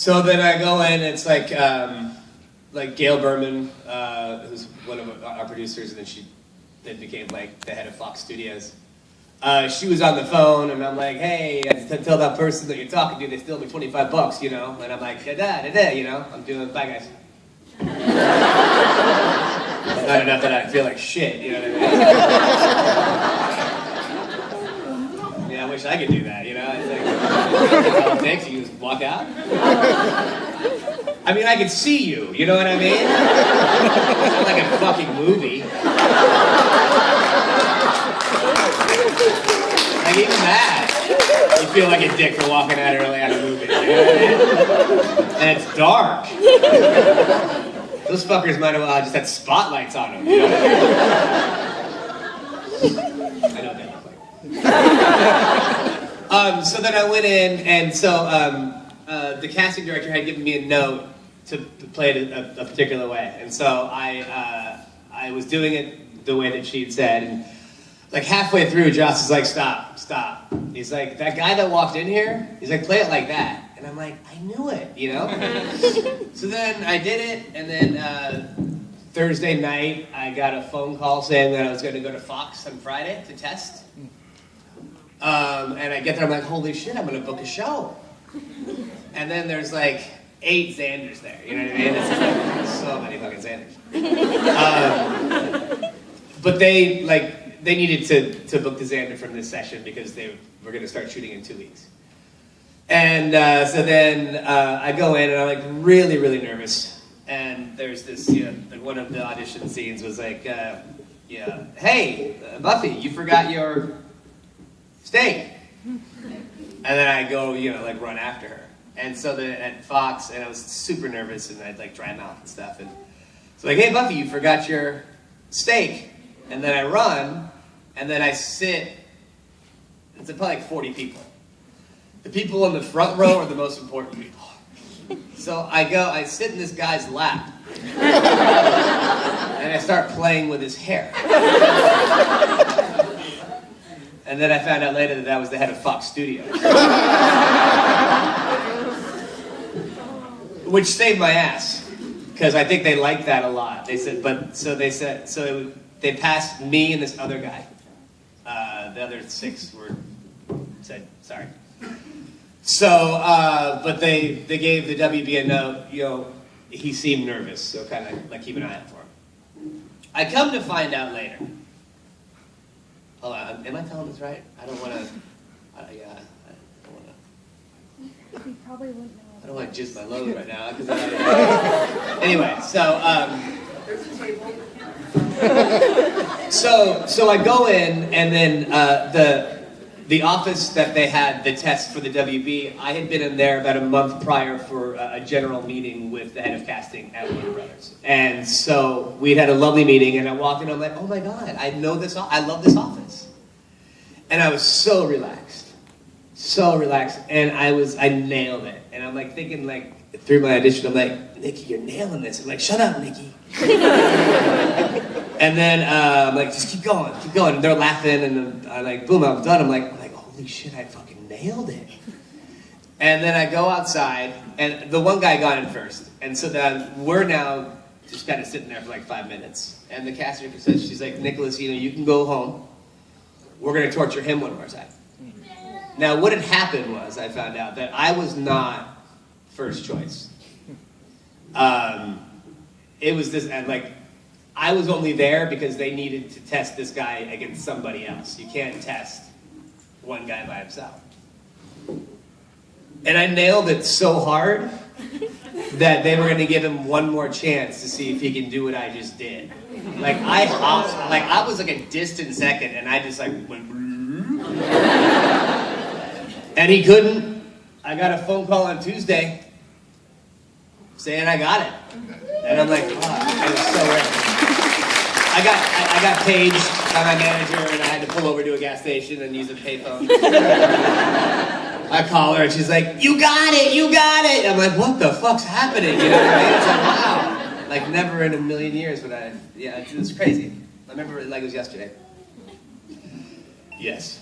So then I go in, it's like Gail Berman, who's one of our producers, and then she then became like the head of Fox Studios. She was on the phone, and I'm like, hey, I tell that person that you're talking to, they still owe me $25, you know? And I'm like, da-da-da-da, you know? I'm doing, bye guys. It's not enough that I feel like shit, you know what I mean? Yeah, I wish I could do that, you know? It's like, that's all it takes, you just walk out. I mean, I can see you, you know what I mean? It's not like a fucking movie. Like, even that, you feel like a dick for walking out early on a movie, you know what I mean? And it's dark. Those fuckers might have just had spotlights on them, you know what I mean? I know what they look like. So then I went in, and so the casting director had given me a note to play it a particular way. And so I was doing it the way that she'd said, and like halfway through, Joss is like, stop. He's like, that guy that walked in here, he's like, play it like that. And I'm like, I knew it, you know? So then I did it, and then Thursday night, I got a phone call saying that I was going to go to Fox on Friday to test. And I get there, I'm like, holy shit, I'm going to book a show. And then there's like 8 Xanders there, you know what I mean? It's just like, so many fucking Xanders. But they needed to book the Xander from this session because they were going to start shooting in 2 weeks. And so then I go in and I'm like really, really nervous. And there's this, you know, like one of the audition scenes was like, hey, Buffy, you forgot your steak. And then I go, you know, like run after her. And so at Fox, and I was super nervous, and I'd like dry mouth and stuff. And so like, hey Buffy, you forgot your steak. And then I run, and then I sit. It's probably like 40 people. The people in the front row are the most important people. So I sit in this guy's lap, and I start playing with his hair. And then I found out later that was the head of Fox Studios. Which saved my ass, because I think they liked that a lot. They said, they passed me and this other guy. The other 6 said, sorry. So, but they gave the WB a note, you know, he seemed nervous, so kind of like keep an eye out for him. I come to find out later. Hold on, am I telling this right? I don't want to, You probably wouldn't know. I don't want to jizz my load right now, because anyway, so I go in, and then the office that they had the test for the WB, I had been in there about a month prior for a general meeting with the head of casting at Warner Brothers. And so we'd had a lovely meeting, and I walked in, I'm like, oh my God, I love this office. And I was so relaxed, and I nailed it. And I'm like thinking, like, through my audition, I'm like, Nikki, you're nailing this. I'm like, shut up, Nikki. And then I'm like, just keep going. And they're laughing, and I'm like, boom, I'm done. I'm like, holy shit, I fucking nailed it. And then I go outside, and the one guy got in first. And so then we're now just kind of sitting there for like 5 minutes. And the casting director says, she's like, Nicholas, you know, you can go home. We're going to torture him one more time. Now, what had happened was, I found out that I was not first choice. It was this, and like, I was only there because they needed to test this guy against somebody else. You can't test one guy by himself. And I nailed it so hard that they were going to give him one more chance to see if he can do what I just did. Like, I hopped, like, I was like a distant second, and I just like went, and he couldn't. I got a phone call on Tuesday saying I got it. And I'm like, fuck, I was so ready. I got paged by my manager, and I had to pull over to a gas station and use a payphone. I call her, and she's like, you got it. I'm like, what the fuck's happening? You know what I mean? It's like, wow. Like, never in a million years would I, yeah, it's crazy. I remember it like it was yesterday. Yes.